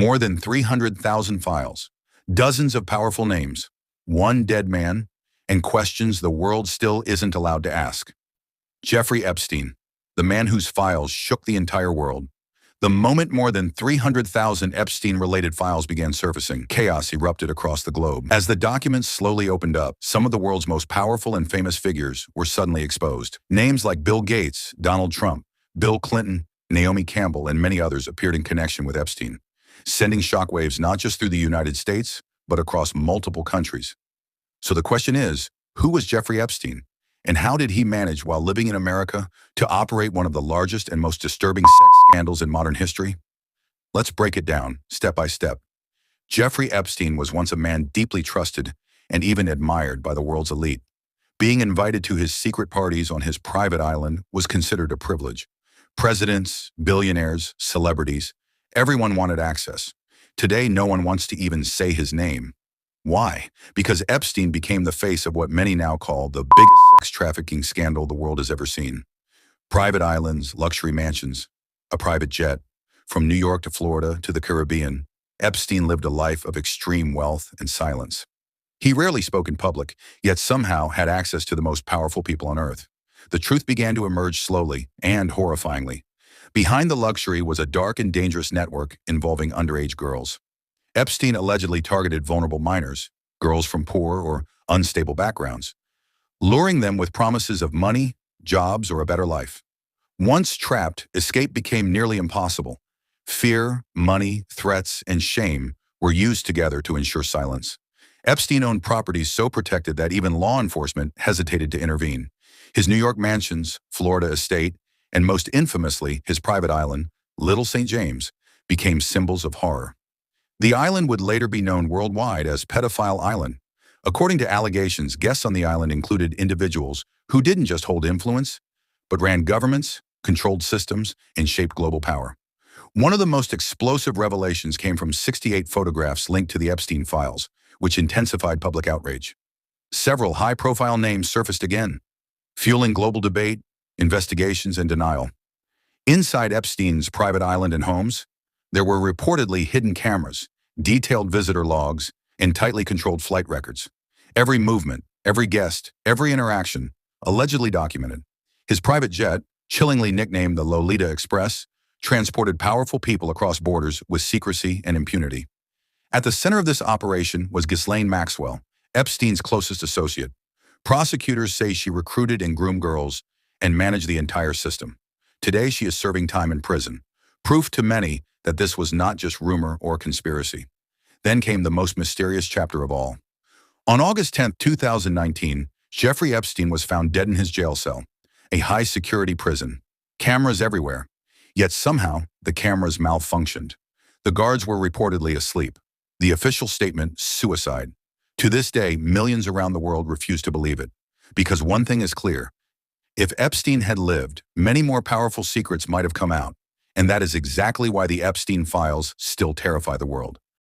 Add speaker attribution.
Speaker 1: More than 300,000 files, dozens of powerful names, one dead man, and questions the world still isn't allowed to ask. Jeffrey Epstein, the man whose files shook the entire world. The moment more than 300,000 Epstein-related files began surfacing, chaos erupted across the globe. As the documents slowly opened up, some of the world's most powerful and famous figures were suddenly exposed. Names like Bill Gates, Donald Trump, Bill Clinton, Naomi Campbell, and many others appeared in connection with Epstein, sending shockwaves not just through the United States, but across multiple countries. So the question is, who was Jeffrey Epstein? And how did he manage, while living in America, to operate one of the largest and most disturbing sex scandals in modern history? Let's break it down, step by step. Jeffrey Epstein was once a man deeply trusted and even admired by the world's elite. Being invited to his secret parties on his private island was considered a privilege. Presidents, billionaires, celebrities, everyone wanted access. Today, no one wants to even say his name. Why? Because Epstein became the face of what many now call the biggest sex trafficking scandal the world has ever seen. Private islands, luxury mansions, a private jet. From New York to Florida to the Caribbean, Epstein lived a life of extreme wealth and silence. He rarely spoke in public, yet somehow had access to the most powerful people on earth. The truth began to emerge slowly and horrifyingly. Behind the luxury was a dark and dangerous network involving underage girls. Epstein allegedly targeted vulnerable minors, girls from poor or unstable backgrounds, luring them with promises of money, jobs, or a better life. Once trapped, escape became nearly impossible. Fear, money, threats, and shame were used together to ensure silence. Epstein owned properties so protected that even law enforcement hesitated to intervene. His New York mansions, Florida estate, and most infamously, his private island, Little St. James, became symbols of horror. The island would later be known worldwide as Pedophile Island. According to allegations, guests on the island included individuals who didn't just hold influence, but ran governments, controlled systems, and shaped global power. One of the most explosive revelations came from 68 photographs linked to the Epstein files, which intensified public outrage. Several high-profile names surfaced again, fueling global debate, investigations, and denial. Inside Epstein's private island and homes, there were reportedly hidden cameras, detailed visitor logs, and tightly controlled flight records. Every movement, every guest, every interaction, allegedly documented. His private jet, chillingly nicknamed the Lolita Express, transported powerful people across borders with secrecy and impunity. At the center of this operation was Ghislaine Maxwell, Epstein's closest associate. Prosecutors say she recruited and groomed girls and managed the entire system. Today, she is serving time in prison, proof to many that this was not just rumor or conspiracy. Then came the most mysterious chapter of all. On August 10, 2019, Jeffrey Epstein was found dead in his jail cell, a high-security prison. Cameras everywhere. Yet somehow, the cameras malfunctioned. The guards were reportedly asleep. The official statement, suicide. To this day, millions around the world refuse to believe it. Because one thing is clear. If Epstein had lived, many more powerful secrets might have come out. And that is exactly why the Epstein files still terrify the world.